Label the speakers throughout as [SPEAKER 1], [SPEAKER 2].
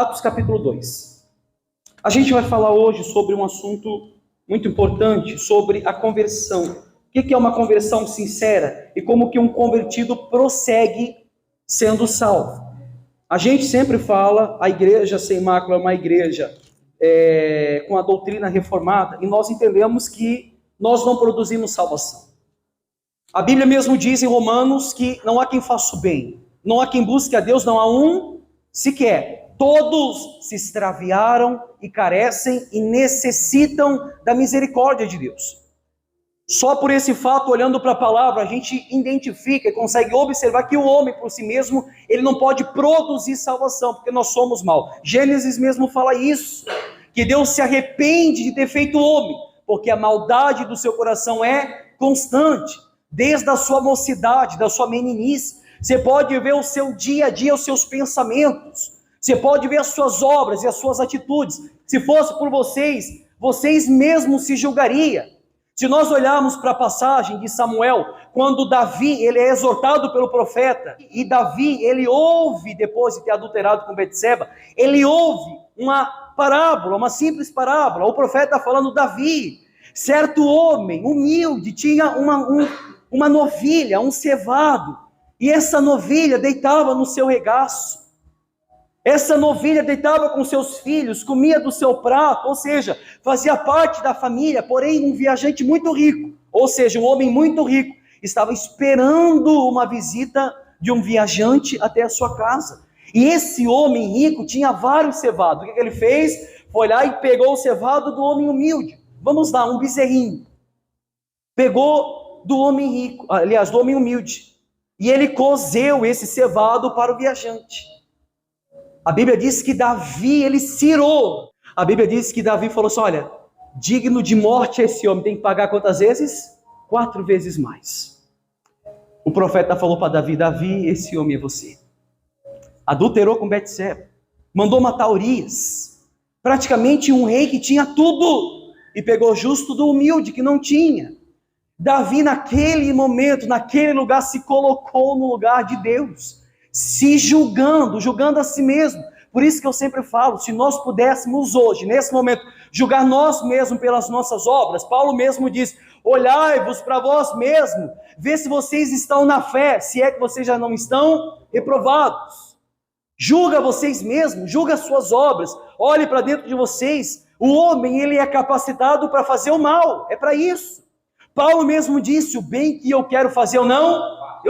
[SPEAKER 1] Atos capítulo 2. A gente vai falar hoje sobre um assunto muito importante, sobre a conversão. O que é uma conversão sincera e como que um convertido prossegue sendo salvo. A gente sempre fala, a igreja sem mácula é uma igreja com a doutrina reformada, e nós entendemos que nós não produzimos salvação. A Bíblia mesmo diz em Romanos que não há quem faça o bem, não há quem busque a Deus, não há um sequer. Todos se extraviaram e carecem e necessitam da misericórdia de Deus. Só por esse fato, olhando para a palavra, a gente identifica e consegue observar que o homem por si mesmo, ele não pode produzir salvação, porque nós somos mal. Gênesis mesmo fala isso, que Deus se arrepende de ter feito o homem, porque a maldade do seu coração é constante, desde a sua mocidade, da sua meninice. Você pode ver o seu dia a dia, os seus pensamentos, você pode ver as suas obras e as suas atitudes. Se fosse por vocês, vocês mesmos se julgariam. Se nós olharmos para a passagem de Samuel, quando Davi, ele é exortado pelo profeta, e Davi, ele ouve, depois de ter adulterado com Betseba, ele ouve uma parábola, uma simples parábola. O profeta está falando: Davi, certo homem, humilde, tinha uma novilha, um cevado, e essa novilha deitava no seu regaço. Essa novilha deitava com seus filhos, comia do seu prato, ou seja, fazia parte da família, porém um viajante muito rico, ou seja, um homem muito rico, estava esperando uma visita de um viajante até a sua casa. E esse homem rico tinha vários cevados. O que ele fez? Foi lá e pegou o cevado do homem humilde. Vamos lá, um bezerrinho. Pegou do homem rico, aliás, do homem humilde. E ele cozeu esse cevado para o viajante. A Bíblia diz que Davi, ele cirou. A Bíblia diz que Davi falou assim: olha, digno de morte esse homem, tem que pagar quantas vezes? 4 vezes mais. O profeta falou para Davi: Davi, esse homem é você. Adulterou com Betseba, mandou matar Urias, praticamente um rei que tinha tudo, e pegou justo do humilde que não tinha. Davi naquele momento, naquele lugar, se colocou no lugar de Deus, se julgando a si mesmo. Por isso que eu sempre falo, se nós pudéssemos hoje, nesse momento, julgar nós mesmos pelas nossas obras, Paulo mesmo diz: olhai-vos para vós mesmos, vê se vocês estão na fé, se é que vocês já não estão reprovados. Julga vocês mesmos, julga as suas obras, olhe para dentro de vocês. O homem, ele é capacitado para fazer o mal, é para isso. Paulo mesmo disse: o bem que eu quero fazer eu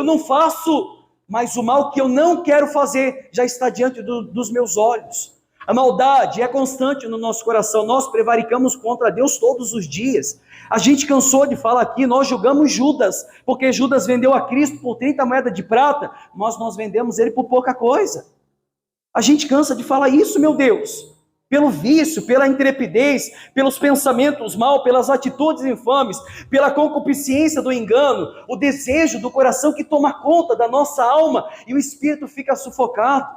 [SPEAKER 1] não faço, mas o mal que eu não quero fazer já está diante dos meus olhos. A maldade é constante no nosso coração, nós prevaricamos contra Deus todos os dias. A gente cansou de falar aqui, nós julgamos Judas, porque Judas vendeu a Cristo por 30 moedas de prata, mas nós vendemos ele por pouca coisa. A gente cansa de falar isso, meu Deus, pelo vício, pela intrepidez, pelos pensamentos mal, pelas atitudes infames, pela concupiscência do engano, o desejo do coração que toma conta da nossa alma e o espírito fica sufocado.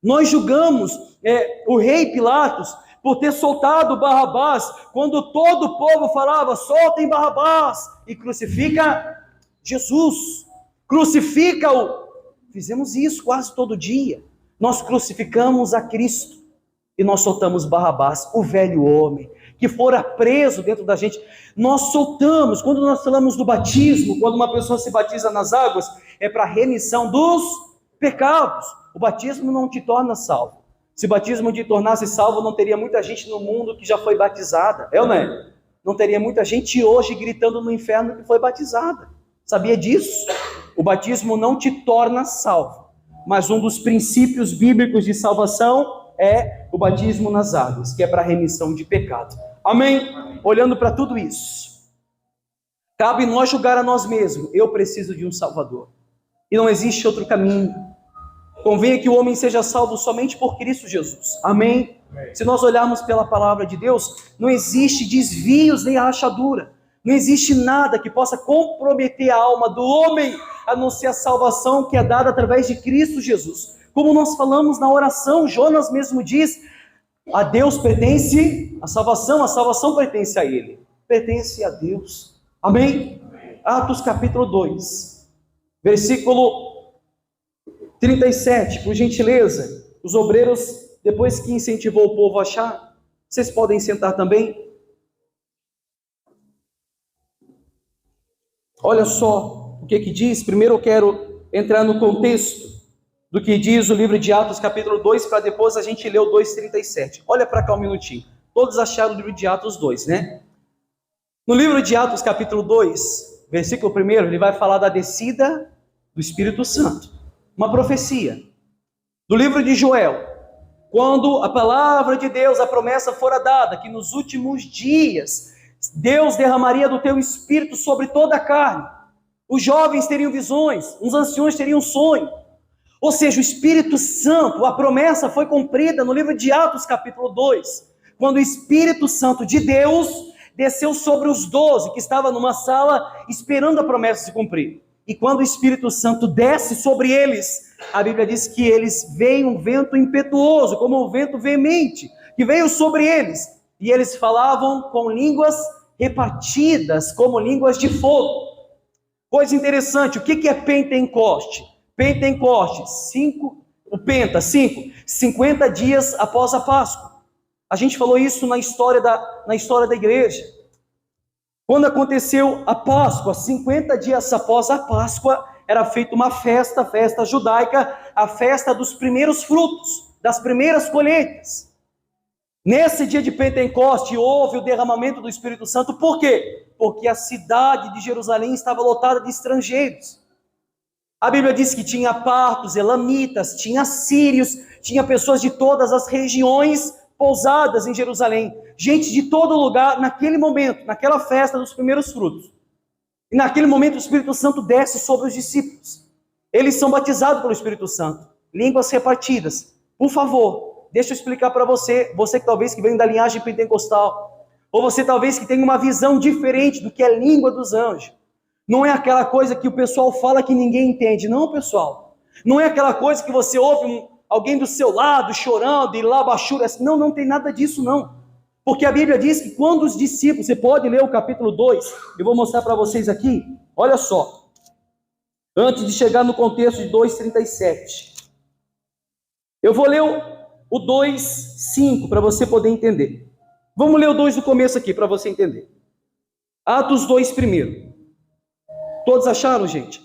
[SPEAKER 1] Nós julgamos o rei Pilatos por ter soltado Barrabás, quando todo o povo falava: soltem Barrabás e crucifica Jesus, crucifica-o. Fizemos isso quase todo dia. Nós crucificamos a Cristo e nós soltamos Barrabás, o velho homem, que fora preso dentro da gente. Nós soltamos. Quando nós falamos do batismo, quando uma pessoa se batiza nas águas, é para remissão dos pecados. O batismo não te torna salvo. Se o batismo te tornasse salvo, não teria muita gente no mundo que já foi batizada, é ou não é? Não teria muita gente hoje gritando no inferno que foi batizada. Sabia disso? O batismo não te torna salvo, mas um dos princípios bíblicos de salvação é o batismo nas águas, que é para remissão de pecado. Amém? Olhando para tudo isso, cabe nós julgar a nós mesmos: eu preciso de um Salvador, e não existe outro caminho. Convém que o homem seja salvo somente por Cristo Jesus. Amém? Se nós olharmos pela palavra de Deus, não existe desvios nem rachadura, não existe nada que possa comprometer a alma do homem, a não ser a salvação que é dada através de Cristo Jesus. Como nós falamos na oração, Jonas mesmo diz: a Deus pertence a salvação pertence a Ele, pertence a Deus. Amém? Atos capítulo 2, versículo 37, por gentileza. Os obreiros depois que incentivou o povo a achar, vocês podem sentar também. Olha só o que diz. Primeiro eu quero entrar no contexto do que diz o livro de Atos, capítulo 2, para depois a gente ler o 2:37. Olha para cá um minutinho. Todos acharam o livro de Atos 2, né? No livro de Atos, capítulo 2, versículo 1, ele vai falar da descida do Espírito Santo. Uma profecia. Do livro de Joel, quando a palavra de Deus, a promessa fora dada, que nos últimos dias Deus derramaria do teu Espírito sobre toda a carne. Os jovens teriam visões, os anciões teriam sonho. Ou seja, o Espírito Santo, a promessa foi cumprida no livro de Atos, capítulo 2, quando o Espírito Santo de Deus desceu sobre os 12, que estavam numa sala esperando a promessa se cumprir. E quando o Espírito Santo desce sobre eles, a Bíblia diz que eles veem um vento impetuoso, como um vento veemente, que veio sobre eles. E eles falavam com línguas repartidas, como línguas de fogo. Coisa interessante, o que é Pentecoste? Pentecoste, 50 dias após a Páscoa. A gente falou isso na história da igreja. Quando aconteceu a Páscoa, 50 dias após a Páscoa, era feita uma festa, festa judaica, a festa dos primeiros frutos, das primeiras colheitas. Nesse dia de Pentecoste houve o derramamento do Espírito Santo. Por quê? Porque a cidade de Jerusalém estava lotada de estrangeiros. A Bíblia diz que tinha partos, elamitas, tinha sírios, tinha pessoas de todas as regiões pousadas em Jerusalém. Gente de todo lugar, naquele momento, naquela festa dos primeiros frutos. E naquele momento o Espírito Santo desce sobre os discípulos. Eles são batizados pelo Espírito Santo. Línguas repartidas. Por favor, deixa eu explicar para você, você que talvez que vem da linhagem pentecostal, ou você talvez que tenha uma visão diferente do que é a língua dos anjos. Não é aquela coisa que o pessoal fala que ninguém entende. Não, pessoal. Não é aquela coisa que você ouve alguém do seu lado chorando e lá baixura. Não tem nada disso, não. Porque a Bíblia diz que quando os discípulos, você pode ler o capítulo 2, eu vou mostrar para vocês aqui. Olha só. Antes de chegar no contexto de 2:37. Eu vou ler o 2:5 para você poder entender. Vamos ler o 2 do começo aqui para você entender. Atos 2 primeiro. Todos acharam, gente?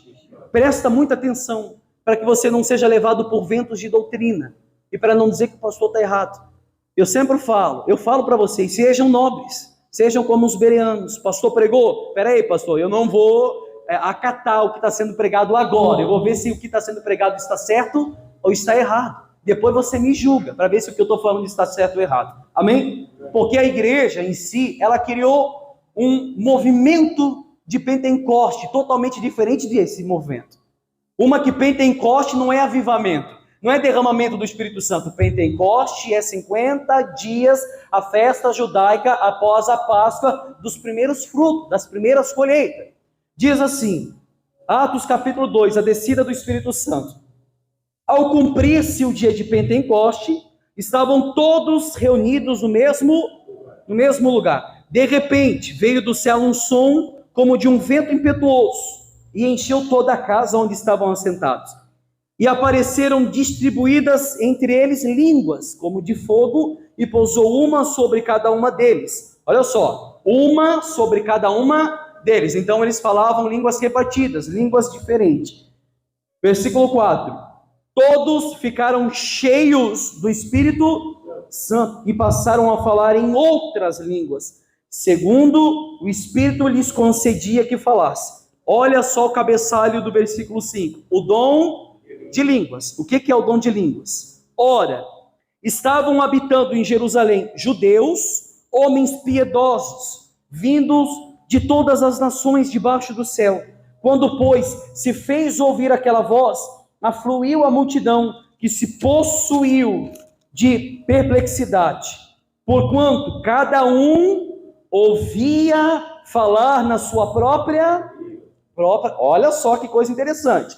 [SPEAKER 1] Presta muita atenção para que você não seja levado por ventos de doutrina e para não dizer que o pastor está errado. Eu sempre falo para vocês, sejam nobres, sejam como os bereanos. Pastor pregou? Peraí, pastor, eu não vou acatar o que está sendo pregado agora. Eu vou ver se o que está sendo pregado está certo ou está errado. Depois você me julga para ver se o que eu estou falando está certo ou errado. Amém? Porque a igreja em si, ela criou um movimento de Pentecoste, totalmente diferente desse movimento. Uma que Pentecoste não é avivamento, não é derramamento do Espírito Santo. Pentecoste é 50 dias, a festa judaica após a Páscoa, dos primeiros frutos, das primeiras colheitas. Diz assim, Atos capítulo 2, a descida do Espírito Santo. Ao cumprir-se o dia de Pentecoste, estavam todos reunidos no mesmo lugar. De repente, veio do céu um som como de um vento impetuoso, e encheu toda a casa onde estavam assentados. E apareceram distribuídas entre eles línguas, como de fogo, e pousou uma sobre cada uma deles. Olha só, uma sobre cada uma deles. Então eles falavam línguas repartidas, línguas diferentes. Versículo 4. Todos ficaram cheios do Espírito Santo e passaram a falar em outras línguas, segundo o Espírito lhes concedia que falasse. Olha só o cabeçalho do versículo 5. O dom de línguas. O que é o dom de línguas? Ora, estavam habitando em Jerusalém judeus, homens piedosos, vindos de todas as nações debaixo do céu. Quando, pois, se fez ouvir aquela voz, afluiu a multidão que se possuiu de perplexidade, porquanto cada um ouvia falar na sua própria. Olha só que coisa interessante.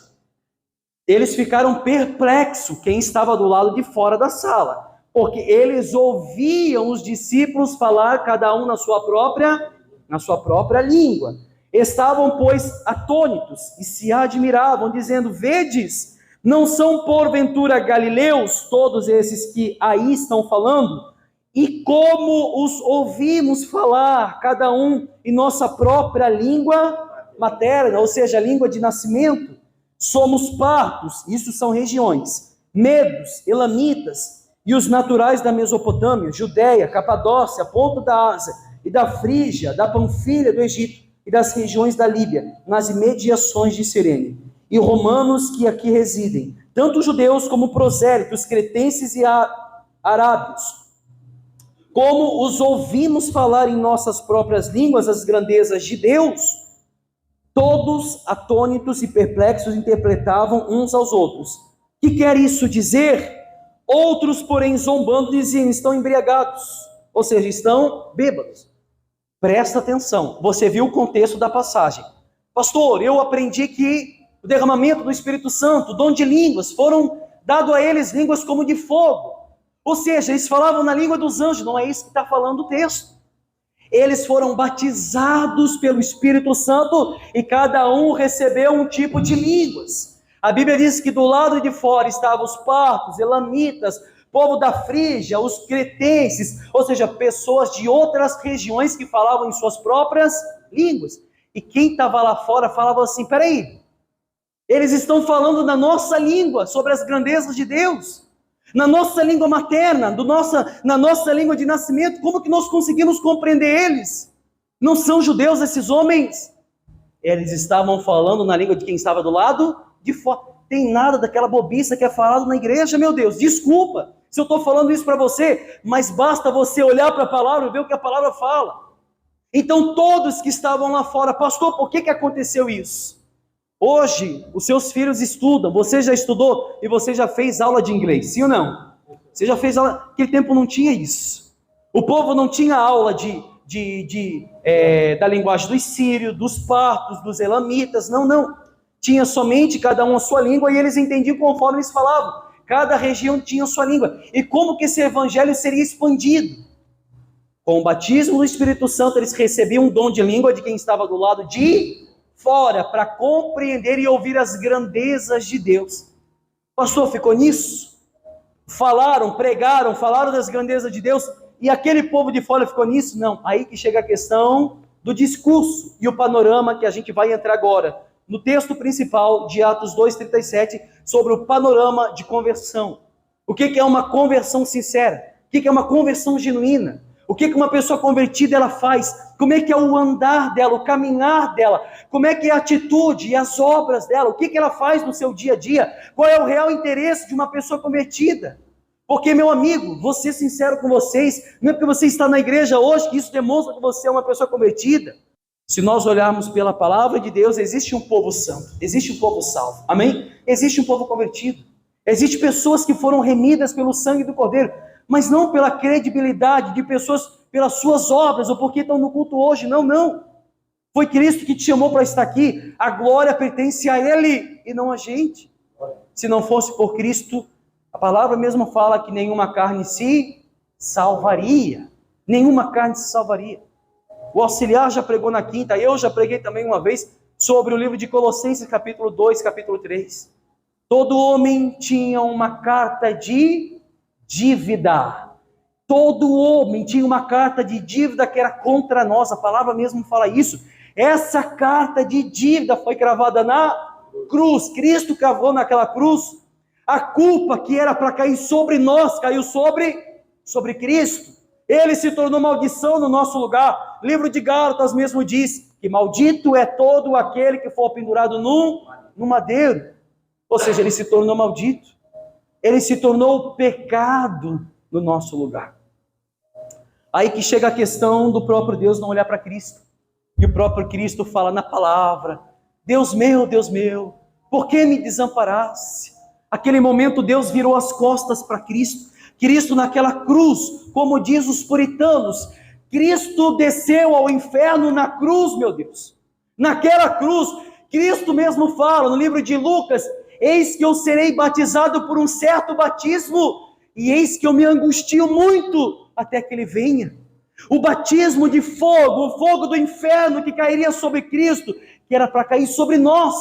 [SPEAKER 1] Eles ficaram perplexos, quem estava do lado de fora da sala, porque eles ouviam os discípulos falar, cada um na sua própria língua. Estavam, pois, atônitos e se admiravam, dizendo: vedes, Não são porventura galileus todos esses que aí estão falando? E como os ouvimos falar, cada um em nossa própria língua materna, ou seja, a língua de nascimento? Somos partos, isso são regiões, medos, elamitas, e os naturais da Mesopotâmia, Judéia, Capadócia, Ponto da Ásia, e da Frígia, da Panfilha, do Egito, e das regiões da Líbia, nas imediações de Cirene, e romanos que aqui residem, tanto judeus como prosélitos, cretenses e arábios, como os ouvimos falar em nossas próprias línguas as grandezas de Deus, todos atônitos e perplexos interpretavam uns aos outros. O que quer isso dizer? Outros, porém, zombando, diziam, estão embriagados, ou seja, estão bêbados. Presta atenção, você viu o contexto da passagem. Pastor, eu aprendi que o derramamento do Espírito Santo, o dom de línguas, foram dado a eles línguas como de fogo. Ou seja, eles falavam na língua dos anjos, não é isso que está falando o texto. Eles foram batizados pelo Espírito Santo e cada um recebeu um tipo de línguas. A Bíblia diz que do lado de fora estavam os partos, elamitas, povo da Frígia, os cretenses, ou seja, pessoas de outras regiões que falavam em suas próprias línguas. E quem estava lá fora falava assim, peraí, eles estão falando na nossa língua, sobre as grandezas de Deus, na nossa língua materna, na nossa língua de nascimento, como que nós conseguimos compreender eles? Não são judeus esses homens? Eles estavam falando na língua de quem estava do lado de fora. Tem nada daquela bobiça que é falado na igreja, meu Deus, desculpa se eu estou falando isso para você, mas basta você olhar para a palavra e ver o que a palavra fala. Então todos que estavam lá fora, pastor, por que aconteceu isso? Hoje, os seus filhos estudam, você já estudou e você já fez aula de inglês, sim ou não? Você já fez aula, naquele tempo não tinha isso. O povo não tinha aula da linguagem dos sírios, dos partos, dos elamitas, não. Tinha somente cada um a sua língua e eles entendiam conforme eles falavam. Cada região tinha a sua língua. E como que esse evangelho seria expandido? Com o batismo do Espírito Santo, eles recebiam um dom de língua de quem estava do lado de fora, para compreender e ouvir as grandezas de Deus. Pastor, ficou nisso? Pregaram, falaram das grandezas de Deus, e aquele povo de fora ficou nisso? Não, aí que chega a questão do discurso, e o panorama que a gente vai entrar agora, no texto principal de Atos 2:37, sobre o panorama de conversão. O que é uma conversão sincera? O que é uma conversão genuína? O que uma pessoa convertida ela faz? Como é que é o andar dela, o caminhar dela? Como é que é a atitude e as obras dela? O que ela faz no seu dia a dia? Qual é o real interesse de uma pessoa convertida? Porque, meu amigo, vou ser sincero com vocês, não é porque você está na igreja hoje que isso demonstra que você é uma pessoa convertida. Se nós olharmos pela palavra de Deus, existe um povo santo, existe um povo salvo, amém? Existe um povo convertido, existem pessoas que foram remidas pelo sangue do Cordeiro, mas não pela credibilidade de pessoas, pelas suas obras, ou porque estão no culto hoje, não. Foi Cristo que te chamou para estar aqui, a glória pertence a Ele e não a gente. Se não fosse por Cristo, a palavra mesmo fala que nenhuma carne se salvaria, nenhuma carne se salvaria. O auxiliar já pregou na quinta, eu já preguei também uma vez sobre o livro de Colossenses, capítulo 2, capítulo 3. Todo homem tinha uma carta de dívida. Todo homem tinha uma carta de dívida que era contra nós, a palavra mesmo fala isso. Essa carta de dívida foi cravada na cruz, Cristo cravou naquela cruz. A culpa que era para cair sobre nós, caiu sobre Cristo. Ele se tornou maldição no nosso lugar. O livro de Gálatas mesmo diz que maldito é todo aquele que for pendurado no madeiro. Ou seja, ele se tornou maldito. Ele se tornou pecado no nosso lugar. Aí que chega a questão do próprio Deus não olhar para Cristo. E o próprio Cristo fala na palavra: Deus meu, por que me desamparaste? Aquele momento Deus virou as costas para Cristo. Cristo naquela cruz, como diz os puritanos, Cristo desceu ao inferno na cruz, meu Deus. Naquela cruz, Cristo mesmo fala no livro de Lucas: eis que eu serei batizado por um certo batismo, e eis que eu me angustio muito até que ele venha. O batismo de fogo, o fogo do inferno que cairia sobre Cristo, que era para cair sobre nós.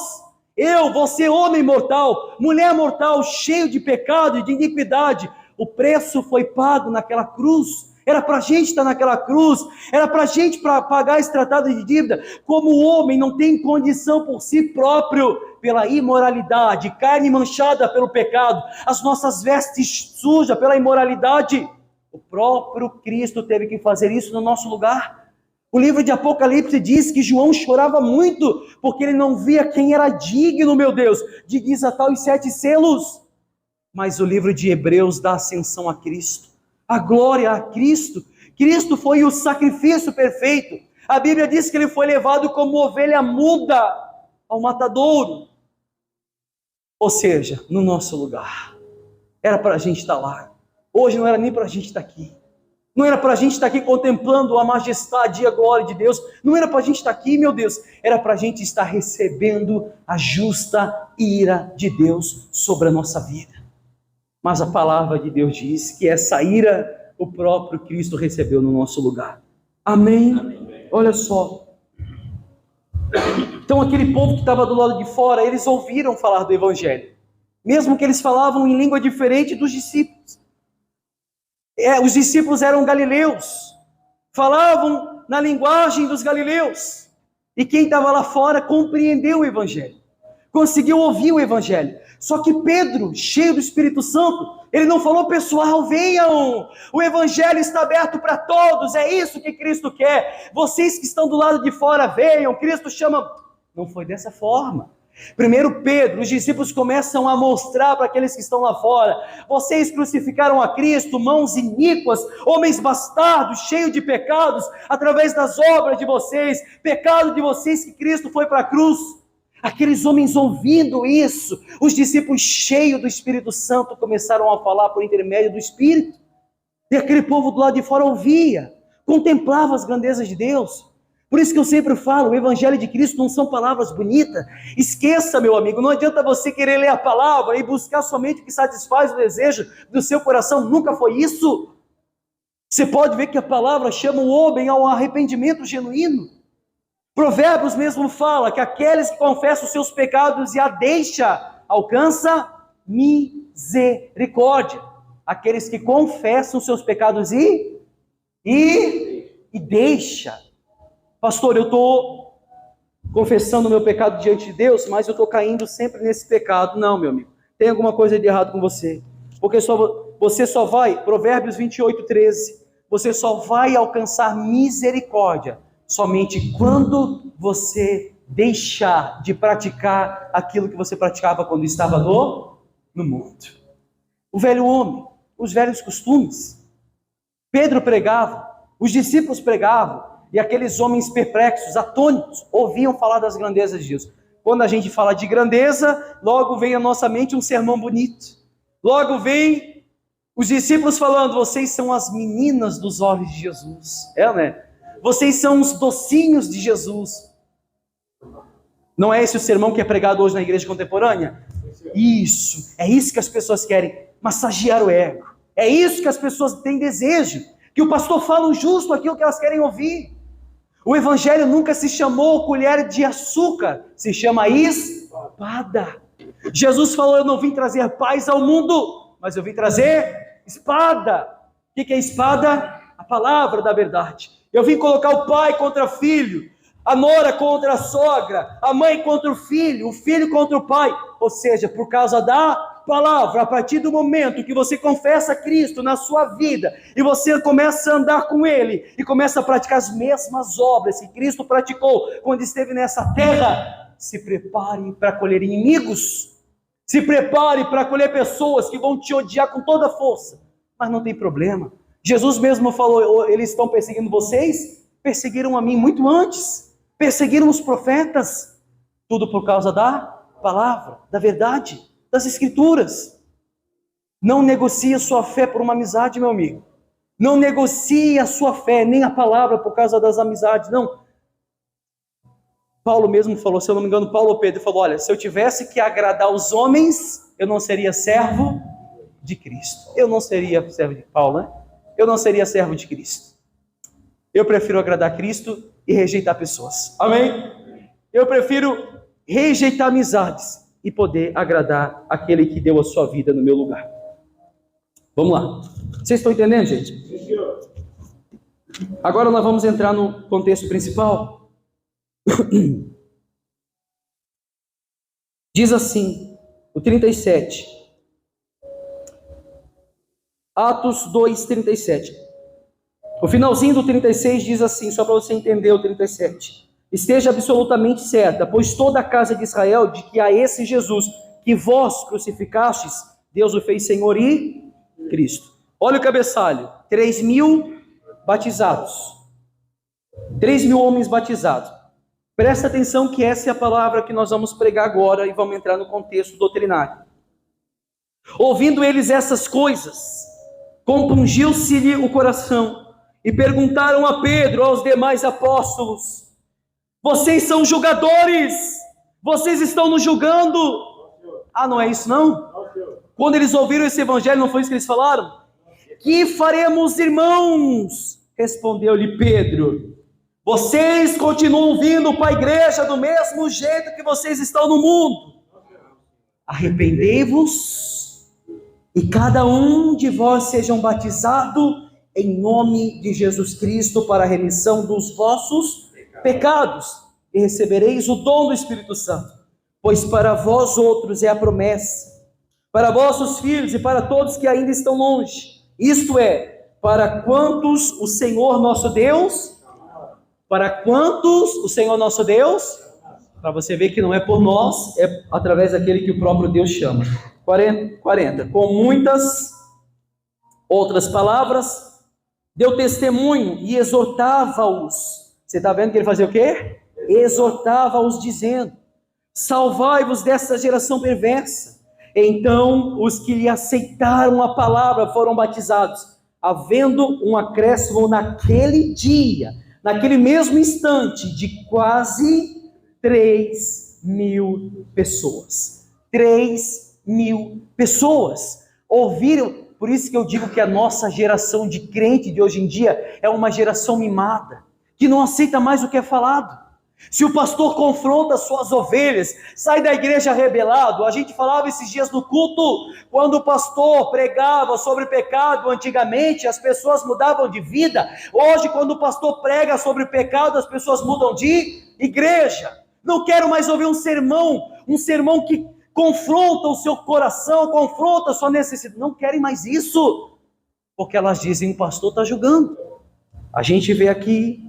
[SPEAKER 1] você, homem mortal, mulher mortal, cheio de pecado e de iniquidade, o preço foi pago naquela cruz. Era para a gente estar naquela cruz, era para a gente pagar esse tratado de dívida. Como o homem não tem condição por si próprio, pela imoralidade, carne manchada pelo pecado, as nossas vestes sujas pela imoralidade, o próprio Cristo teve que fazer isso no nosso lugar. O livro de Apocalipse diz que João chorava muito, porque ele não via quem era digno, meu Deus, de desatar os 7 selos. Mas o livro de Hebreus dá ascensão a Cristo, a glória a Cristo. Cristo foi o sacrifício perfeito. A Bíblia diz que ele foi levado como ovelha muda ao matadouro. Ou seja, no nosso lugar. Era para a gente estar lá. Hoje não era nem para a gente estar aqui. Não era para a gente estar aqui contemplando a majestade e a glória de Deus. Não era para a gente estar aqui, meu Deus. Era para a gente estar recebendo a justa ira de Deus sobre a nossa vida. Mas a palavra de Deus diz que essa ira o próprio Cristo recebeu no nosso lugar. Amém? Amém. Olha só. Então aquele povo que estava do lado de fora, eles ouviram falar do Evangelho. Mesmo que eles falavam em língua diferente dos discípulos. Os discípulos eram galileus. Falavam na linguagem dos galileus. E quem estava lá fora compreendeu o Evangelho. Conseguiu ouvir o Evangelho. Só que Pedro, cheio do Espírito Santo, ele não falou: pessoal, venham, o Evangelho está aberto para todos, é isso que Cristo quer, vocês que estão do lado de fora, venham, Cristo chama. Não foi dessa forma. Primeiro Pedro, os discípulos começam a mostrar para aqueles que estão lá fora: vocês crucificaram a Cristo, mãos iníquas, homens bastardos, cheios de pecados, através das obras de vocês, pecado de vocês que Cristo foi para a cruz. Aqueles homens ouvindo isso, os discípulos cheios do Espírito Santo começaram a falar por intermédio do Espírito. E aquele povo do lado de fora ouvia, contemplava as grandezas de Deus. Por isso que eu sempre falo, o Evangelho de Cristo não são palavras bonitas. Esqueça, meu amigo, não adianta você querer ler a palavra e buscar somente o que satisfaz o desejo do seu coração. Nunca foi isso. Você pode ver que a palavra chama o homem ao arrependimento genuíno. Provérbios mesmo fala que aqueles que confessam os seus pecados e a deixa, alcança misericórdia. Aqueles que confessam os seus pecados e deixa. Pastor, eu estou confessando o meu pecado diante de Deus, mas eu estou caindo sempre nesse pecado. Não, meu amigo, tem alguma coisa de errado com você. Porque você só vai, Provérbios 28:13, você só vai alcançar misericórdia somente quando você deixar de praticar aquilo que você praticava quando estava no mundo. O velho homem, os velhos costumes. Pedro pregava, os discípulos pregavam, e aqueles homens perplexos, atônitos, ouviam falar das grandezas de Deus. Quando a gente fala de grandeza, logo vem à nossa mente um sermão bonito. Logo vem os discípulos falando: vocês são as meninas dos olhos de Jesus. Né? Vocês são os docinhos de Jesus. Não é esse o sermão que é pregado hoje na igreja contemporânea? Isso, é isso que as pessoas querem, massagear o ego. É isso que as pessoas têm desejo, que o pastor fala justo aquilo que elas querem ouvir. O Evangelho nunca se chamou colher de açúcar, se chama espada. Jesus falou: eu não vim trazer paz ao mundo, mas eu vim trazer espada. O que é espada? A palavra da verdade. Eu vim colocar o pai contra o filho, a nora contra a sogra, a mãe contra o filho contra o pai. Ou seja, por causa da palavra, a partir do momento que você confessa Cristo na sua vida, e você começa a andar com Ele, e começa a praticar as mesmas obras que Cristo praticou quando esteve nessa terra, se prepare para acolher inimigos, se prepare para acolher pessoas que vão te odiar com toda a força, mas não tem problema. Jesus mesmo falou: eles estão perseguindo vocês? Perseguiram a mim muito antes, perseguiram os profetas, tudo por causa da palavra, da verdade, das Escrituras. Não negocie a sua fé por uma amizade, meu amigo. Não negocie a sua fé, nem a palavra, por causa das amizades, não. Paulo mesmo falou, se eu não me engano, Paulo ou Pedro falou: olha, se eu tivesse que agradar os homens, eu não seria servo de Cristo. Eu não seria servo de Paulo, né? Eu não seria servo de Cristo. Eu prefiro agradar Cristo e rejeitar pessoas. Amém? Eu prefiro rejeitar amizades e poder agradar aquele que deu a sua vida no meu lugar. Vamos lá. Vocês estão entendendo, gente? Agora nós vamos entrar no contexto principal. Diz assim, o 37. Atos 2, 37. O finalzinho do 36 diz assim, só para você entender o 37. Esteja absolutamente certa, pois toda a casa de Israel, de que a esse Jesus que vós crucificastes, Deus o fez Senhor e Cristo. Olha o cabeçalho, 3.000 batizados. 3.000 homens batizados. Presta atenção que essa é a palavra que nós vamos pregar agora e vamos entrar no contexto doutrinário. Ouvindo eles essas coisas, compungiu-se-lhe o coração e perguntaram a Pedro, aos demais apóstolos: vocês são julgadores? Vocês estão nos julgando? Ah, não é isso não? Quando eles ouviram esse evangelho, não foi isso que eles falaram? Que faremos, irmãos? Respondeu-lhe Pedro: vocês continuam vindo para a igreja do mesmo jeito que vocês estão no mundo. Arrependei-vos e cada um de vós sejam batizado em nome de Jesus Cristo para a remissão dos vossos pecados, e recebereis o dom do Espírito Santo, pois para vós outros é a promessa, para vossos filhos e para todos que ainda estão longe, isto é, para quantos o Senhor nosso Deus, para você ver que não é por nós, é através daquele que o próprio Deus chama. 40. Com muitas outras palavras, deu testemunho e exortava-os. Você está vendo que ele fazia o quê? Exortava-os dizendo: salvai-vos dessa geração perversa. Então os que lhe aceitaram a palavra foram batizados, havendo um acréscimo naquele dia, naquele mesmo instante, de quase 3.000 pessoas. 3.000 pessoas ouviram. Por isso que eu digo que a nossa geração de crente de hoje em dia é uma geração mimada, que não aceita mais o que é falado. Se o pastor confronta suas ovelhas, sai da igreja rebelado. A gente falava esses dias no culto, quando o pastor pregava sobre pecado, antigamente as pessoas mudavam de vida. Hoje, quando o pastor prega sobre pecado, as pessoas mudam de igreja. Não quero mais ouvir um sermão que confronta o seu coração, confronta a sua necessidade. Não querem mais isso, porque elas dizem: o pastor está julgando. A gente vê aqui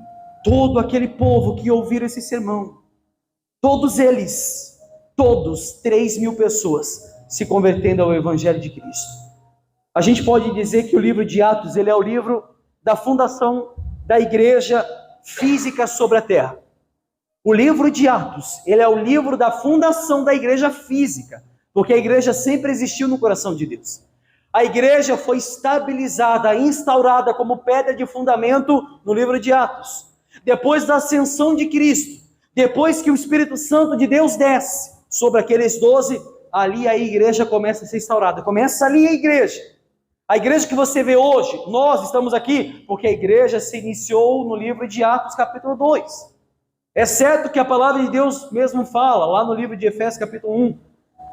[SPEAKER 1] todo aquele povo que ouviram esse sermão, todos eles, 3.000 pessoas se convertendo ao Evangelho de Cristo. A gente pode dizer que o livro de Atos, ele é o livro da fundação da igreja física sobre a terra. O livro de Atos, ele é o livro da fundação da igreja física, porque a igreja sempre existiu no coração de Deus. A igreja foi estabilizada, instaurada como pedra de fundamento no livro de Atos. Depois da ascensão de Cristo, depois que o Espírito Santo de Deus desce sobre aqueles 12, ali a igreja começa a ser instaurada. Começa ali a igreja. A igreja que você vê hoje, nós estamos aqui porque a igreja se iniciou no livro de Atos capítulo 2. É certo que a palavra de Deus mesmo fala, lá no livro de Efésios capítulo 1,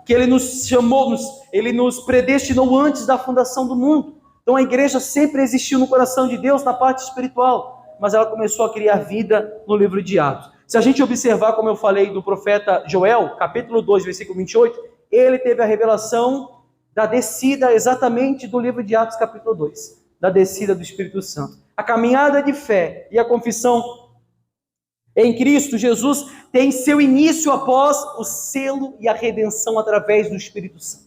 [SPEAKER 1] que ele nos chamou, ele nos predestinou antes da fundação do mundo. Então a igreja sempre existiu no coração de Deus, na parte espiritual, mas ela começou a criar vida no livro de Atos. Se a gente observar, como eu falei, do profeta Joel, capítulo 2, versículo 28, ele teve a revelação da descida exatamente do livro de Atos, capítulo 2, da descida do Espírito Santo. A caminhada de fé e a confissão em Cristo Jesus tem seu início após o selo e a redenção através do Espírito Santo.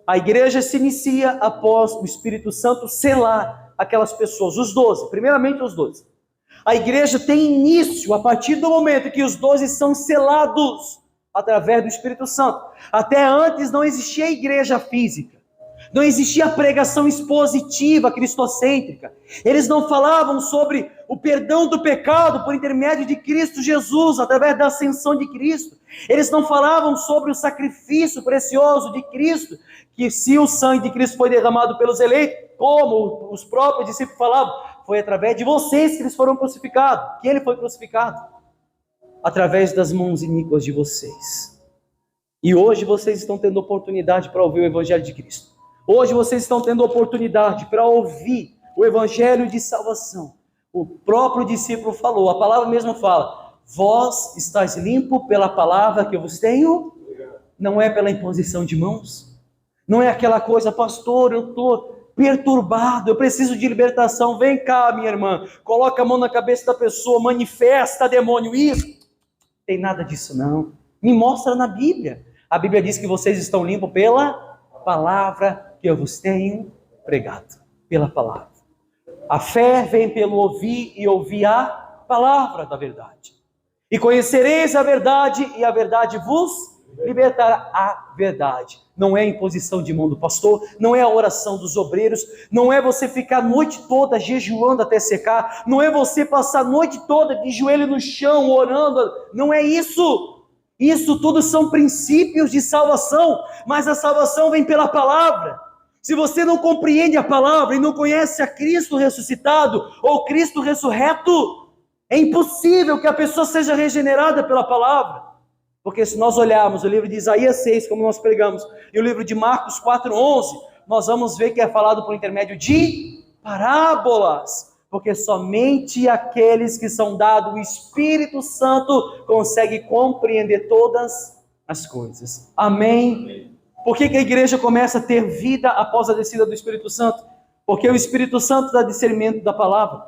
[SPEAKER 1] A igreja se inicia após o Espírito Santo selar aquelas pessoas, os 12, primeiramente os 12. A igreja tem início a partir do momento que os 12 são selados através do Espírito Santo. Até antes não existia igreja física, não existia a pregação expositiva, cristocêntrica. Eles não falavam sobre o perdão do pecado por intermédio de Cristo Jesus, através da ascensão de Cristo. Eles não falavam sobre o sacrifício precioso de Cristo, que se o sangue de Cristo foi derramado pelos eleitos, como os próprios discípulos falavam, foi através de vocês que eles foram crucificados, que ele foi crucificado. através das mãos iníquas de vocês. E hoje vocês estão tendo oportunidade para ouvir o Evangelho de Cristo. Hoje vocês estão tendo oportunidade para ouvir o Evangelho de salvação. O próprio discípulo falou, a palavra mesmo fala, vós estáis limpo pela palavra que eu vos tenho, não é pela imposição de mãos, não é aquela coisa, pastor, eu estou perturbado, eu preciso de libertação, vem cá minha irmã, coloca a mão na cabeça da pessoa, manifesta demônio, isso, tem nada disso não, me mostra na Bíblia, a Bíblia diz que vocês estão limpos pela palavra que eu vos tenho pregado, pela palavra. A fé vem pelo ouvir e ouvir a palavra da verdade. E conhecereis a verdade e a verdade vos libertará. A verdade não é a imposição de mão do pastor, não é a oração dos obreiros, não é você ficar a noite toda jejuando até secar, não é você passar a noite toda de joelho no chão orando, não é isso. Isso tudo são princípios de salvação, mas a salvação vem pela palavra. Se você não compreende a palavra e não conhece a Cristo ressuscitado ou Cristo ressurreto, é impossível que a pessoa seja regenerada pela palavra. Porque se nós olharmos o livro de Isaías 6, como nós pregamos, e o livro de Marcos 4:11, nós vamos ver que é falado por intermédio de parábolas. Porque somente aqueles que são dados o Espírito Santo conseguem compreender todas as coisas. Amém? Por que a igreja começa a ter vida após a descida do Espírito Santo? Porque o Espírito Santo dá discernimento da palavra.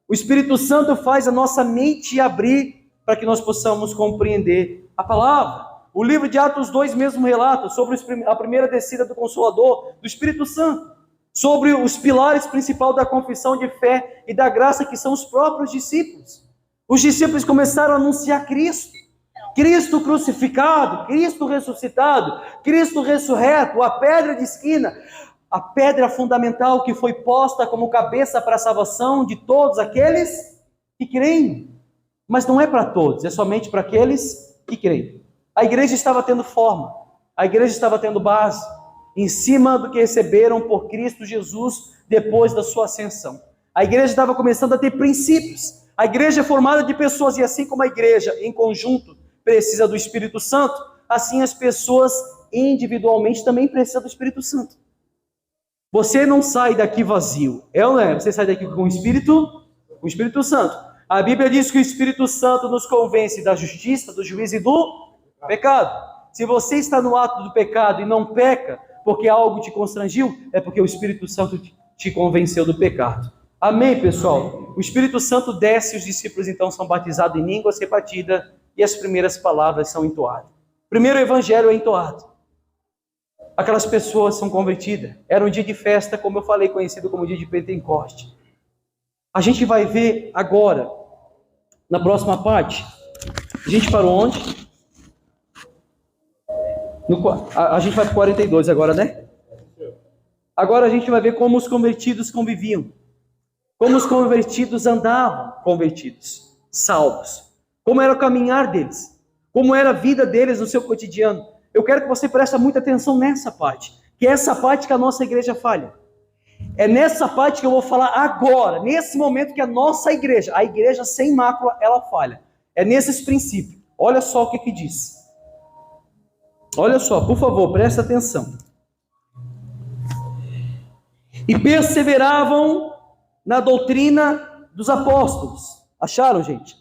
[SPEAKER 1] O Espírito Santo faz a nossa mente abrir para que nós possamos compreender a palavra. O livro de Atos 2 mesmo relata sobre a primeira descida do Consolador, do Espírito Santo, sobre os pilares principais da confissão de fé e da graça, que são os próprios discípulos. Os discípulos começaram a anunciar Cristo. Cristo crucificado, Cristo ressuscitado, Cristo ressurreto, a pedra de esquina, a pedra fundamental que foi posta como cabeça para a salvação de todos aqueles que creem. Mas não é para todos, é somente para aqueles que creem. A igreja estava tendo forma, a igreja estava tendo base, em cima do que receberam por Cristo Jesus depois da sua ascensão. A igreja estava começando a ter princípios. A igreja é formada de pessoas, e assim como a igreja em conjunto precisa do Espírito Santo, assim as pessoas individualmente também precisam do Espírito Santo. Você não sai daqui vazio, é ou não é? Você sai daqui com o Espírito Santo. A Bíblia diz que o Espírito Santo nos convence da justiça, do juízo e do pecado. Se você está no ato do pecado e não peca, porque algo te constrangiu, é porque o Espírito Santo te convenceu do pecado. Amém, pessoal? O Espírito Santo desce, os discípulos então são batizados em línguas repartidas, e as primeiras palavras são entoadas. Primeiro o evangelho é entoado. Aquelas pessoas são convertidas. Era um dia de festa, como eu falei, conhecido como dia de Pentecoste. A gente vai ver agora, na próxima parte, a gente parou onde? A gente vai para 42 agora, né? Agora a gente vai ver como os convertidos conviviam. Como os convertidos andavam convertidos, salvos. Como era o caminhar deles, como era a vida deles no seu cotidiano. Eu quero que você preste muita atenção nessa parte, que é essa parte que a nossa igreja falha. É nessa parte que eu vou falar agora, nesse momento que a nossa igreja, a igreja sem mácula, ela falha. É nesses princípios. Olha só o que diz. Olha só, por favor, presta atenção. E perseveravam na doutrina dos apóstolos. Acharam, gente?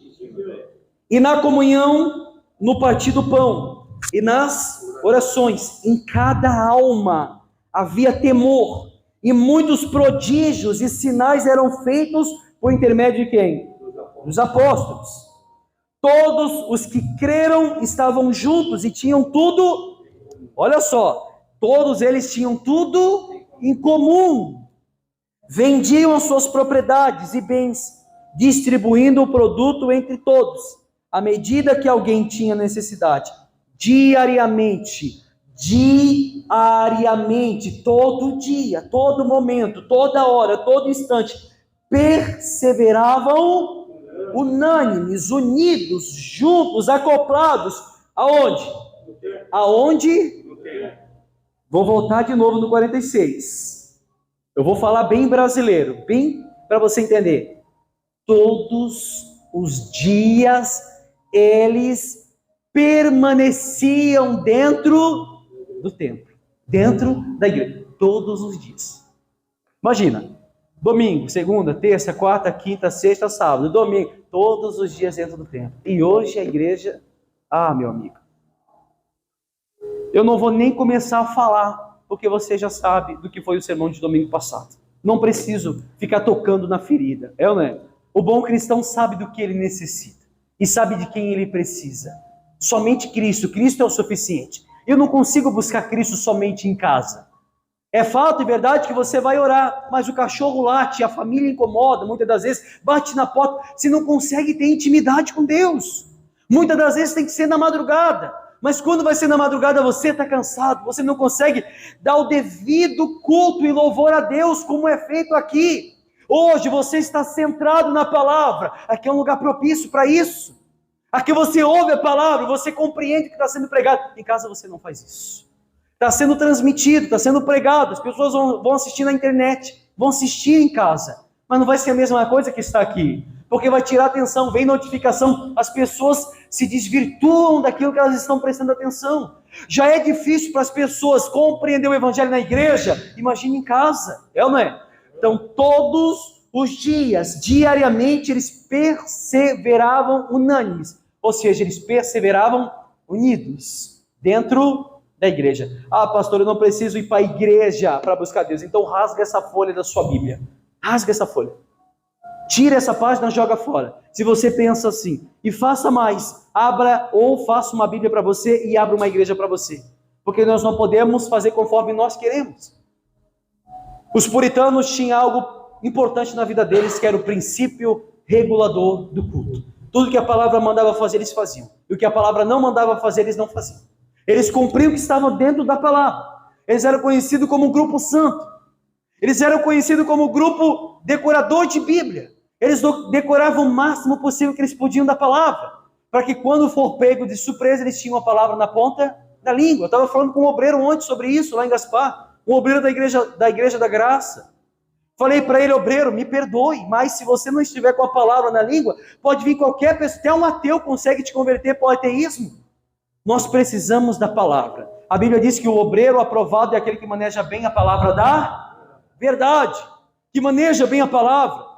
[SPEAKER 1] E na comunhão, no partir do pão, e nas orações. Em cada alma havia temor, e muitos prodígios e sinais eram feitos por intermédio de quem? Dos apóstolos. Todos os que creram estavam juntos e tinham tudo, olha só, todos eles tinham tudo em comum. Vendiam as suas propriedades e bens, distribuindo o produto entre todos, à medida que alguém tinha necessidade. Diariamente, todo dia, todo momento, toda hora, todo instante, perseveravam unânimes, unidos, juntos, acoplados. Aonde? Aonde? Vou voltar de novo no 46. Eu vou falar bem brasileiro, bem para você entender. Todos os dias eles permaneciam dentro do templo, dentro da igreja, todos os dias. Imagina, domingo, segunda, terça, quarta, quinta, sexta, sábado, domingo, todos os dias dentro do templo. E hoje a igreja, meu amigo, eu não vou nem começar a falar, porque você já sabe do que foi o sermão de domingo passado. Não preciso ficar tocando na ferida, é ou não é? O bom cristão sabe do que ele necessita e sabe de quem ele precisa. Somente Cristo é o suficiente. Eu não consigo buscar Cristo somente em casa. É fato e verdade que você vai orar, mas o cachorro late, a família incomoda, muitas das vezes bate na porta, você não consegue ter intimidade com Deus. Muitas das vezes tem que ser na madrugada, mas quando vai ser na madrugada você está cansado, você não consegue dar o devido culto e louvor a Deus como é feito aqui. Hoje você está centrado na palavra, aqui é um lugar propício para isso. Aqui você ouve a palavra, você compreende o que está sendo pregado. Em casa você não faz isso. Está sendo transmitido, está sendo pregado, as pessoas vão assistir na internet, vão assistir em casa, mas não vai ser a mesma coisa que está aqui, porque vai tirar atenção, vem notificação, as pessoas se desvirtuam daquilo que elas estão prestando atenção. Já é difícil para as pessoas compreender o evangelho na igreja, imagine em casa, é ou não é? Então todos os dias, diariamente, eles perseveravam unânimes, ou seja, eles perseveravam unidos, dentro da igreja. Pastor, eu não preciso ir para a igreja para buscar Deus. Então rasga essa folha da sua Bíblia. Rasga essa folha. Tira essa página e joga fora. Se você pensa assim. E faça mais. Abra ou faça uma Bíblia para você e abra uma igreja para você. Porque nós não podemos fazer conforme nós queremos. Os puritanos tinham algo importante na vida deles, que era o princípio regulador do culto. Tudo que a palavra mandava fazer, eles faziam. E o que a palavra não mandava fazer, eles não faziam. Eles cumpriam o que estava dentro da palavra. Eles eram conhecidos como um grupo santo. Eles eram conhecidos como um grupo decorador de Bíblia. Eles decoravam o máximo possível que eles podiam da palavra, para que quando for pego de surpresa, eles tinham a palavra na ponta da língua. Eu estava falando com um obreiro ontem sobre isso, lá em Gaspar, um obreiro da igreja da Graça. Falei para ele: obreiro, me perdoe, mas se você não estiver com a palavra na língua, pode vir qualquer pessoa, até um ateu consegue te converter para o ateísmo. Nós precisamos da palavra. A Bíblia diz que o obreiro aprovado é aquele que maneja bem a palavra da verdade, que maneja bem a palavra.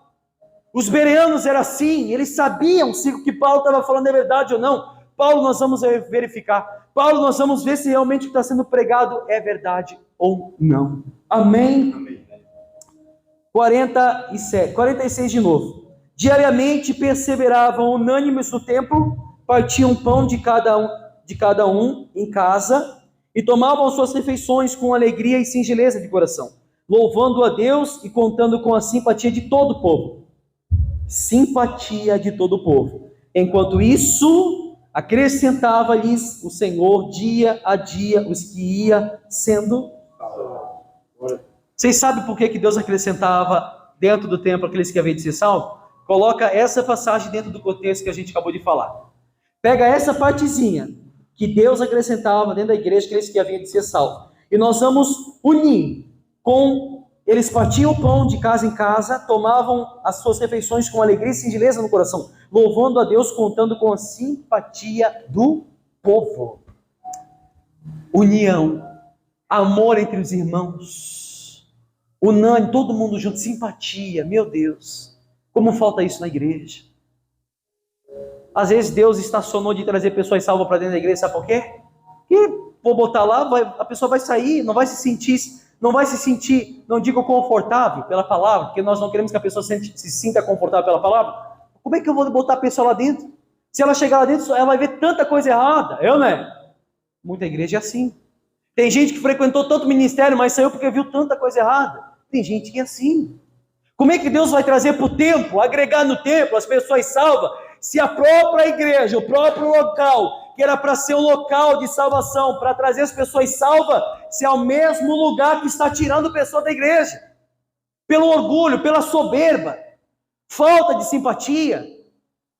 [SPEAKER 1] Os bereanos eram assim, eles sabiam se o que Paulo estava falando é verdade ou não. Paulo, nós vamos verificar. Paulo, nós vamos ver se realmente o que está sendo pregado é verdade ou não. Amém? Amém. 46 de novo. Diariamente perseveravam unânimes no templo, partiam pão de cada um em casa, e tomavam suas refeições com alegria e singeleza de coração, louvando a Deus e contando com a simpatia de todo o povo. Simpatia de todo o povo. Enquanto isso, acrescentava-lhes o Senhor dia a dia os que ia sendo. Vocês sabem por que Deus acrescentava dentro do templo aqueles que haviam de ser salvos? Coloca essa passagem dentro do contexto que a gente acabou de falar. Pega essa partezinha que Deus acrescentava dentro da igreja aqueles que haviam de ser salvos. E nós vamos unir com... Eles partiam o pão de casa em casa, tomavam as suas refeições com alegria e singeleza no coração, louvando a Deus, contando com a simpatia do povo. União, amor entre os irmãos, unânime, todo mundo junto, simpatia, meu Deus, como falta isso na igreja. Às vezes Deus estacionou de trazer pessoas salvas para dentro da igreja, sabe por quê? Porque vou botar lá, a pessoa vai sair, não vai se sentir, não digo confortável pela palavra, porque nós não queremos que a pessoa se sinta confortável pela palavra. Como é que eu vou botar a pessoa lá dentro? Se ela chegar lá dentro, ela vai ver tanta coisa errada, né? Muita igreja é assim. Tem gente que frequentou tanto ministério, mas saiu porque viu tanta coisa errada. Tem gente que é assim. Como é que Deus vai trazer para o templo, agregar no templo as pessoas salvas, se a própria igreja, o próprio local, que era para ser um local de salvação, para trazer as pessoas salvas, se é o mesmo lugar que está tirando pessoas da igreja? Pelo orgulho, pela soberba, falta de simpatia.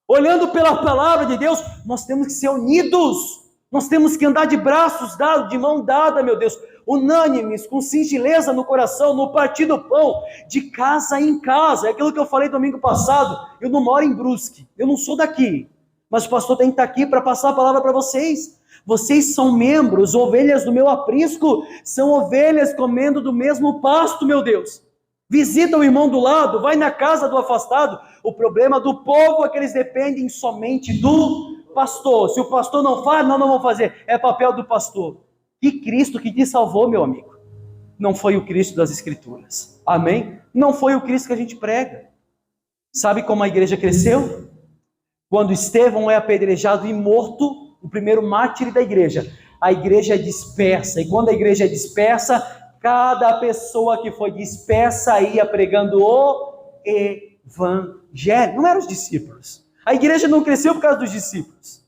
[SPEAKER 1] Olhando pela palavra de Deus, nós temos que ser unidos. Nós temos que andar de braços dados, de mão dada, meu Deus, unânimes, com singeleza no coração, no partir do pão, de casa em casa. É aquilo que eu falei domingo passado. Eu não moro em Brusque, eu não sou daqui, mas o pastor tem que estar aqui para passar a palavra para vocês. Vocês são membros, ovelhas do meu aprisco, são ovelhas comendo do mesmo pasto, meu Deus. Visita o irmão do lado, vai na casa do afastado. O problema do povo é que eles dependem somente do pastor. Se o pastor não faz, nós não vamos fazer. É papel do pastor. E Cristo que te salvou, meu amigo, não foi o Cristo das Escrituras. Amém? Não foi o Cristo que a gente prega. Sabe como a igreja cresceu? Quando Estevão é apedrejado e morto, o primeiro mártir da igreja, a igreja é dispersa. E quando a igreja é dispersa, cada pessoa que foi dispersa ia pregando o evangelho. Não eram os discípulos. A igreja não cresceu por causa dos discípulos.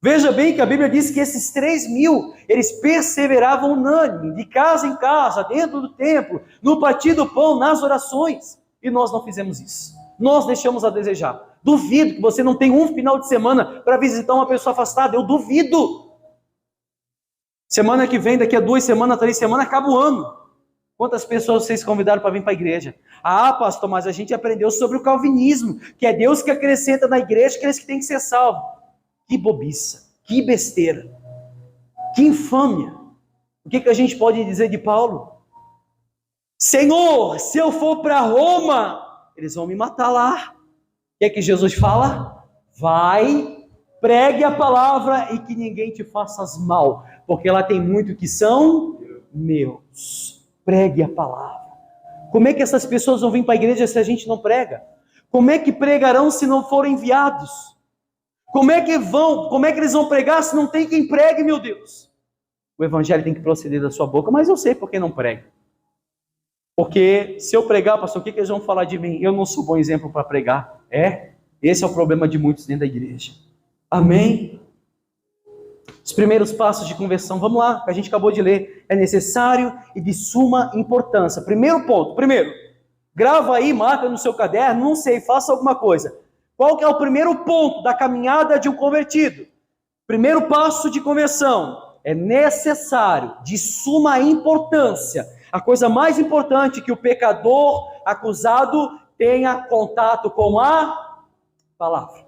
[SPEAKER 1] Veja bem que a Bíblia diz que esses 3.000, eles perseveravam unânime, de casa em casa, dentro do templo, no partir do pão, nas orações. E nós não fizemos isso. Nós deixamos a desejar. Duvido que você não tenha um final de semana para visitar uma pessoa afastada. Eu duvido. Semana que vem, daqui a 2 semanas, 3 semanas, acaba o ano. Quantas pessoas vocês convidaram para vir para a igreja? Ah, pastor, mas a gente aprendeu sobre o calvinismo, que é Deus que acrescenta na igreja aqueles que têm que ser salvos. Que bobiça, que besteira, que infâmia. O que a gente pode dizer de Paulo? Senhor, se eu for para Roma, eles vão me matar lá. O que Jesus fala? Vai, pregue a palavra e que ninguém te faça mal, porque lá tem muito que são meus. Pregue a palavra. Como é que essas pessoas vão vir para a igreja se a gente não prega? Como é que pregarão se não forem enviados? Como é que eles vão pregar se não tem quem pregue, meu Deus? O evangelho tem que proceder da sua boca, mas eu sei por que não prega. Porque se eu pregar, pastor, o que eles vão falar de mim? Eu não sou bom exemplo para pregar. Esse é o problema de muitos dentro da igreja. Amém? Os primeiros passos de conversão, vamos lá, que a gente acabou de ler. É necessário e de suma importância. Primeiro ponto, grava aí, marca no seu caderno, não sei, faça alguma coisa. Qual que é o primeiro ponto da caminhada de um convertido? Primeiro passo de conversão. É necessário, de suma importância. A coisa mais importante que o pecador acusado tenha contato com a palavra.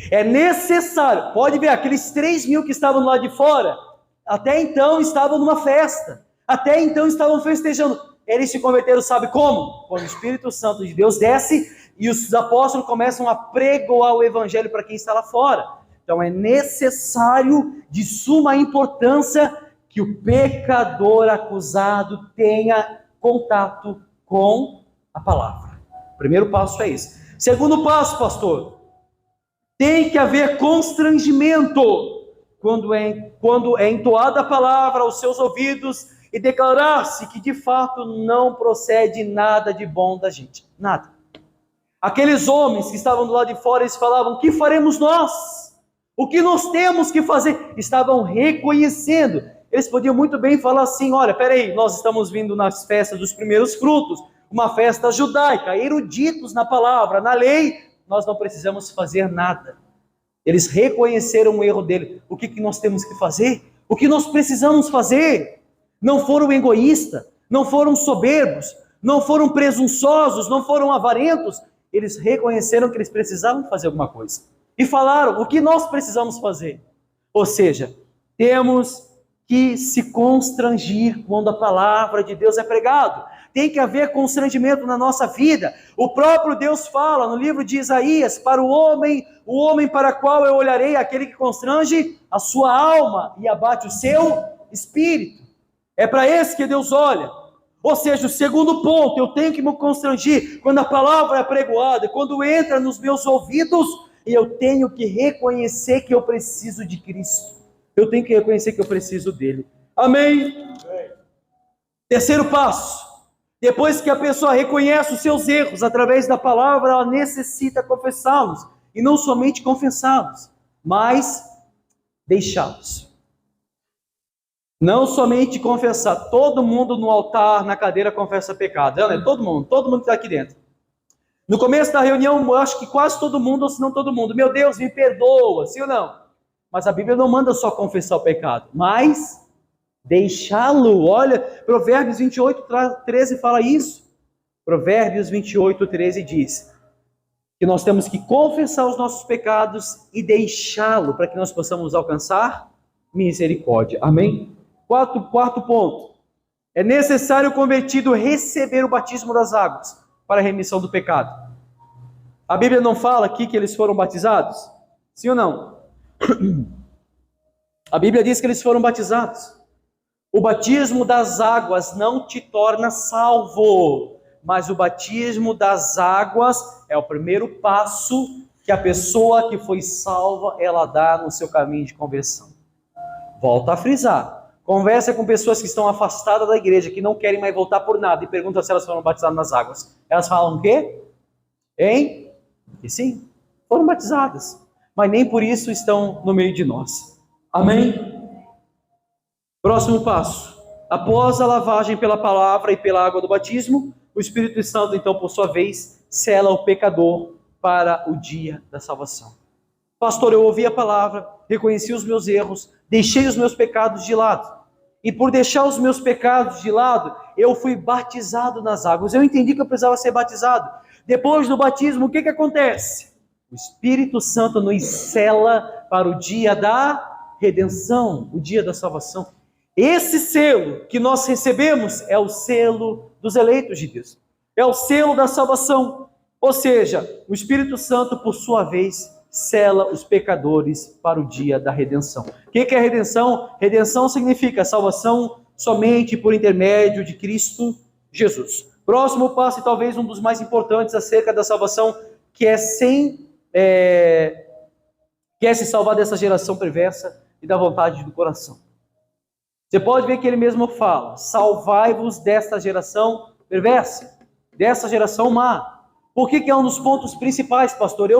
[SPEAKER 1] É necessário. Pode ver, aqueles 3.000 que estavam lá de fora, até então estavam numa festa. Até então estavam festejando. Eles se converteram, sabe como? Quando o Espírito Santo de Deus desce e os apóstolos começam a pregoar o evangelho para quem está lá fora. Então é necessário, de suma importância, que o pecador acusado tenha contato com a palavra. O primeiro passo é esse. Segundo passo, pastor, tem que haver constrangimento quando é entoada a palavra aos seus ouvidos e declarar-se que de fato não procede nada de bom da gente. Nada. Aqueles homens que estavam do lado de fora, eles falavam: o que faremos nós? O que nós temos que fazer? Estavam reconhecendo. Eles podiam muito bem falar assim: olha, peraí, nós estamos vindo nas festas dos primeiros frutos, uma festa judaica, eruditos na palavra, na lei, nós não precisamos fazer nada. Eles reconheceram o erro dele. O que nós temos que fazer? O que nós precisamos fazer? Não foram egoístas, não foram soberbos, não foram presunçosos, não foram avarentos. Eles reconheceram que eles precisavam fazer alguma coisa. E falaram o que nós precisamos fazer. Ou seja, temos que se constrangir quando a palavra de Deus é pregado. Tem que haver constrangimento na nossa vida. O próprio Deus fala no livro de Isaías: para o homem para o qual eu olharei, aquele que constrange a sua alma e abate o seu espírito. É para esse que Deus olha. Ou seja, o segundo ponto, eu tenho que me constrangir quando a palavra é pregoada, quando entra nos meus ouvidos, e eu tenho que reconhecer que eu preciso de Cristo. Eu tenho que reconhecer que eu preciso dele. Amém? Terceiro passo. Depois que a pessoa reconhece os seus erros através da palavra, ela necessita confessá-los. E não somente confessá-los, mas deixá-los. Não somente confessar. Todo mundo no altar, na cadeira, confessa pecado. Não é? Todo mundo que está aqui dentro. No começo da reunião, eu acho que quase todo mundo, ou se não todo mundo: meu Deus, me perdoa, sim ou não? Mas a Bíblia não manda só confessar o pecado, mas deixá-lo. Olha, Provérbios 28, 13 fala isso. Provérbios 28, 13 diz Que nós temos que confessar os nossos pecados e deixá-lo para que nós possamos alcançar misericórdia. Amém? Quarto ponto. É necessário o convertido receber o batismo das águas para a remissão do pecado. A Bíblia não fala aqui que eles foram batizados? Sim ou não? A Bíblia diz que eles foram batizados. O batismo das águas não te torna salvo, mas o batismo das águas é o primeiro passo que a pessoa que foi salva, ela dá no seu caminho de conversão. Volto a frisar. Conversa com pessoas que estão afastadas da igreja, que não querem mais voltar por nada, e pergunta se elas foram batizadas nas águas. Elas falam o quê? Hein? E sim, foram batizadas, mas nem por isso estão no meio de nós. Amém? Próximo passo. Após a lavagem pela palavra e pela água do batismo, o Espírito Santo, então, por sua vez, sela o pecador para o dia da salvação. Pastor, eu ouvi a palavra, reconheci os meus erros, deixei os meus pecados de lado. E por deixar os meus pecados de lado, eu fui batizado nas águas. Eu entendi que eu precisava ser batizado. Depois do batismo, o que acontece? O Espírito Santo nos sela para o dia da redenção, o dia da salvação. Esse selo que nós recebemos é o selo dos eleitos de Deus. É o selo da salvação. Ou seja, o Espírito Santo, por sua vez, sela os pecadores para o dia da redenção. O que é redenção? Redenção significa salvação somente por intermédio de Cristo Jesus. Próximo passo, e talvez um dos mais importantes acerca da salvação, que é se salvar dessa geração perversa e da vontade do coração. Você pode ver que ele mesmo fala: salvai-vos desta geração perversa, dessa geração má. Por que é um dos pontos principais, pastor?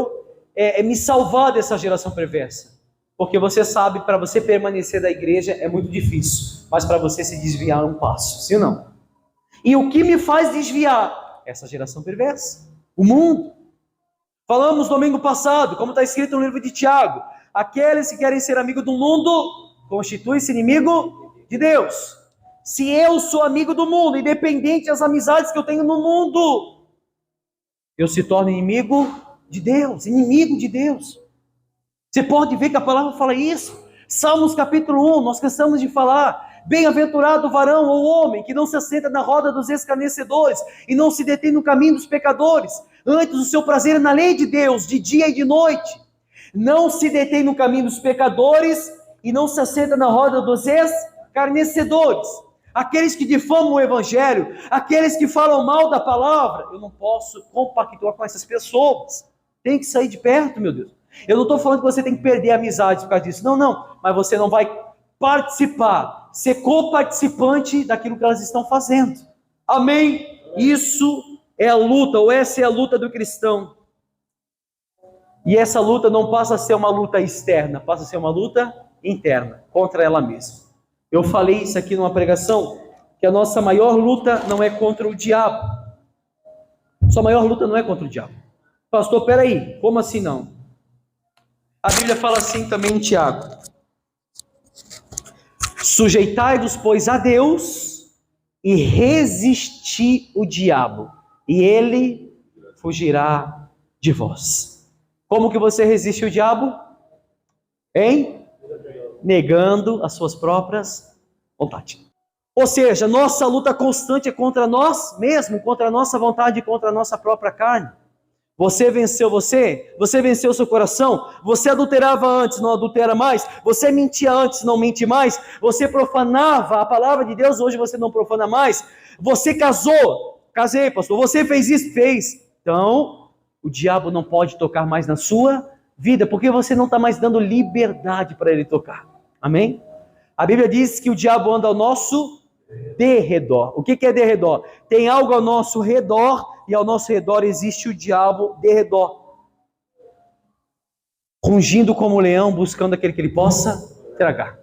[SPEAKER 1] Me salvar dessa geração perversa. Porque você sabe, para você permanecer da igreja é muito difícil, mas para você se desviar um passo, sim ou não? E o que me faz desviar? Essa geração perversa, o mundo. Falamos domingo passado, como está escrito no livro de Tiago: aqueles que querem ser amigos do mundo, constituem-se inimigo de Deus. Se eu sou amigo do mundo, independente das amizades que eu tenho no mundo, eu se torno inimigo de Deus, inimigo de Deus. Você pode ver que a palavra fala isso. Salmos capítulo 1, nós cansamos de falar: bem-aventurado o varão ou homem que não se assenta na roda dos escarnecedores e não se detém no caminho dos pecadores. Antes o seu prazer é na lei de Deus, de dia e de noite. Não se detém no caminho dos pecadores e não se assenta na roda dos escarnecedores. Aqueles que difamam o evangelho, aqueles que falam mal da palavra, eu não posso compactuar com essas pessoas. Tem que sair de perto, meu Deus. Eu não estou falando que você tem que perder a amizade por causa disso. Não. Mas você não vai participar, ser coparticipante daquilo que elas estão fazendo. Amém? Isso é a luta, ou essa é a luta do cristão. E essa luta não passa a ser uma luta externa, passa a ser uma luta interna, contra ela mesma. Eu falei isso aqui numa pregação, que a nossa maior luta não é contra o diabo. Sua maior luta não é contra o diabo. Pastor, peraí, como assim não? A Bíblia fala assim também em Tiago: sujeitai-vos, pois, a Deus e resisti o diabo, e ele fugirá de vós. Como que você resiste o diabo? Negando as suas próprias vontades. Ou seja, nossa luta constante é contra nós mesmos, contra a nossa vontade, contra a nossa própria carne. Você venceu o seu coração, você adulterava antes, não adultera mais, você mentia antes, não mente mais, você profanava a palavra de Deus, hoje você não profana mais, você casei, pastor, você fez isso, fez. Então, o diabo não pode tocar mais na sua vida, porque você não está mais dando liberdade para ele tocar. Amém? A Bíblia diz que o diabo anda ao nosso derredor. O que é derredor? Tem algo ao nosso redor, e ao nosso redor existe o diabo derredor, rugindo como um leão, buscando aquele que ele possa tragar.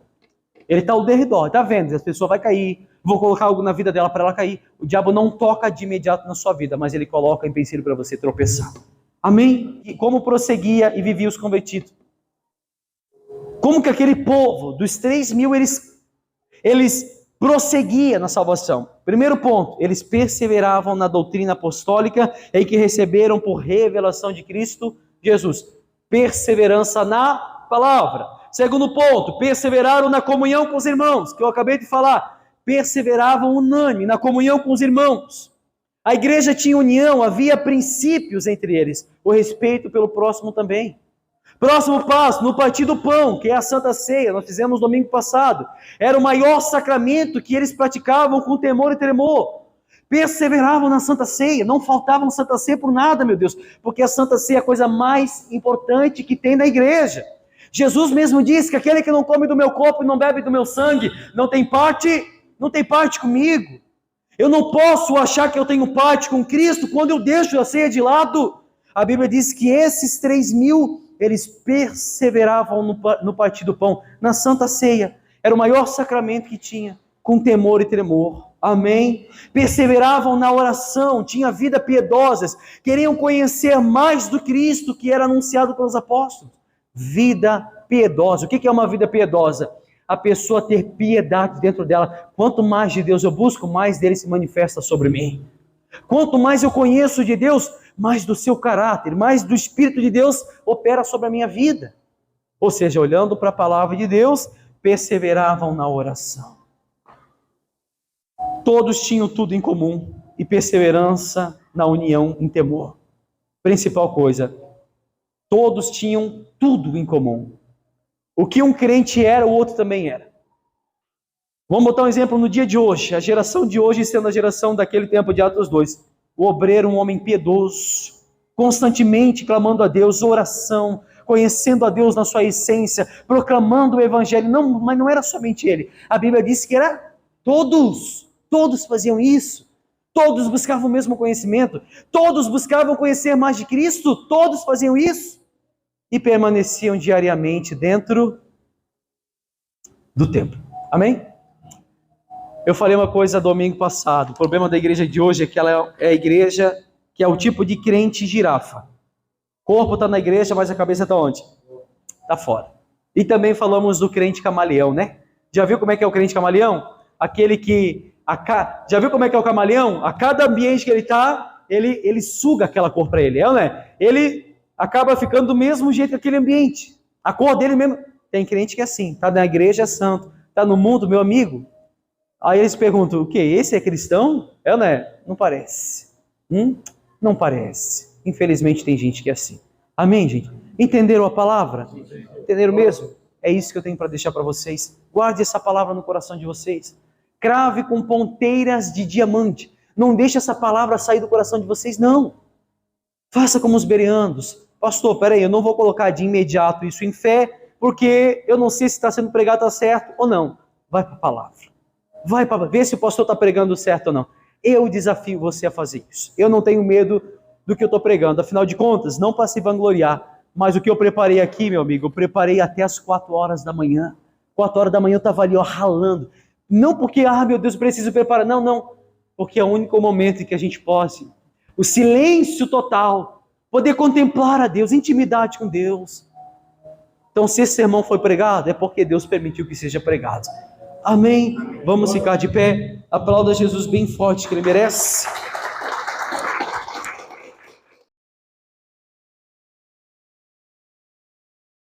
[SPEAKER 1] Ele está ao derredor, está vendo? A pessoa vai cair, vou colocar algo na vida dela para ela cair. O diabo não toca de imediato na sua vida, mas ele coloca empecilho para você tropeçar. Amém? E como prosseguia e vivia os convertidos? Como que aquele povo dos 3.000, eles prosseguia na salvação. Primeiro ponto, eles perseveravam na doutrina apostólica em que receberam por revelação de Cristo Jesus. Perseverança na palavra. Segundo ponto, perseveraram na comunhão com os irmãos, que eu acabei de falar. Perseveravam unânime na comunhão com os irmãos. A igreja tinha união, havia princípios entre eles. O respeito pelo próximo também. Próximo passo, no partir do pão, que é a Santa Ceia, nós fizemos domingo passado. Era o maior sacramento que eles praticavam com temor e tremor. Perseveravam na Santa Ceia, não faltavam Santa Ceia por nada, meu Deus, porque a Santa Ceia é a coisa mais importante que tem na igreja. Jesus mesmo disse que aquele que não come do meu corpo e não bebe do meu sangue, não tem parte comigo. Eu não posso achar que eu tenho parte com Cristo quando eu deixo a ceia de lado. A Bíblia diz que esses 3.000, eles perseveravam no partir do pão, na Santa Ceia. Era o maior sacramento que tinha, com temor e tremor. Amém? Perseveravam na oração, tinham vida piedosas, queriam conhecer mais do Cristo que era anunciado pelos apóstolos. Vida piedosa. O que é uma vida piedosa? A pessoa ter piedade dentro dela. Quanto mais de Deus eu busco, mais dele se manifesta sobre mim. Quanto mais eu conheço de Deus, mais do seu caráter, mais do Espírito de Deus opera sobre a minha vida. Ou seja, olhando para a palavra de Deus, perseveravam na oração. Todos tinham tudo em comum e perseverança na união em temor. Principal coisa, todos tinham tudo em comum. O que um crente era, o outro também era. Vamos botar um exemplo no dia de hoje, a geração de hoje sendo a geração daquele tempo de Atos 2. O obreiro, um homem piedoso, constantemente clamando a Deus, oração, conhecendo a Deus na sua essência, proclamando o evangelho. Não, mas não era somente ele. A Bíblia diz que era todos faziam isso. Todos buscavam o mesmo conhecimento, todos buscavam conhecer mais de Cristo, todos faziam isso. E permaneciam diariamente dentro do templo. Amém? Eu falei uma coisa domingo passado. O problema da igreja de hoje é que ela é a igreja que é o tipo de crente girafa. O corpo está na igreja, mas a cabeça está onde? Está fora. E também falamos do crente camaleão, né? Já viu como é que é o crente camaleão? Aquele que... Já viu como é que é o camaleão? A cada ambiente que ele está, ele suga aquela cor para ele. É ou não é? Ele acaba ficando do mesmo jeito que aquele ambiente. A cor dele mesmo. Tem crente que é assim. Está na igreja, é santo. Está no mundo, meu amigo. Aí eles perguntam, o quê? Esse é cristão? É ou não é? Não parece. Não parece. Infelizmente tem gente que é assim. Amém, gente? Entenderam a palavra? Entenderam mesmo? É isso que eu tenho para deixar para vocês. Guarde essa palavra no coração de vocês. Crave com ponteiras de diamante. Não deixe essa palavra sair do coração de vocês, não. Faça como os bereanos. Pastor, peraí, eu não vou colocar de imediato isso em fé, porque eu não sei se está sendo pregado está certo ou não. Vai para a palavra. Vai para ver se o pastor está pregando certo ou não. Eu desafio você a fazer isso. Eu não tenho medo do que eu estou pregando. Afinal de contas, não para se vangloriar. Mas o que eu preparei aqui, meu amigo, eu preparei até as 4 horas da manhã. 4 horas da manhã eu estava ali, ó, ralando. Não porque, meu Deus, preciso preparar. Não. Porque é o único momento em que a gente possa, o silêncio total, poder contemplar a Deus, intimidade com Deus. Então, se esse sermão foi pregado, é porque Deus permitiu que seja pregado. Amém? Vamos ficar de pé. Aplauda Jesus bem forte, que Ele merece.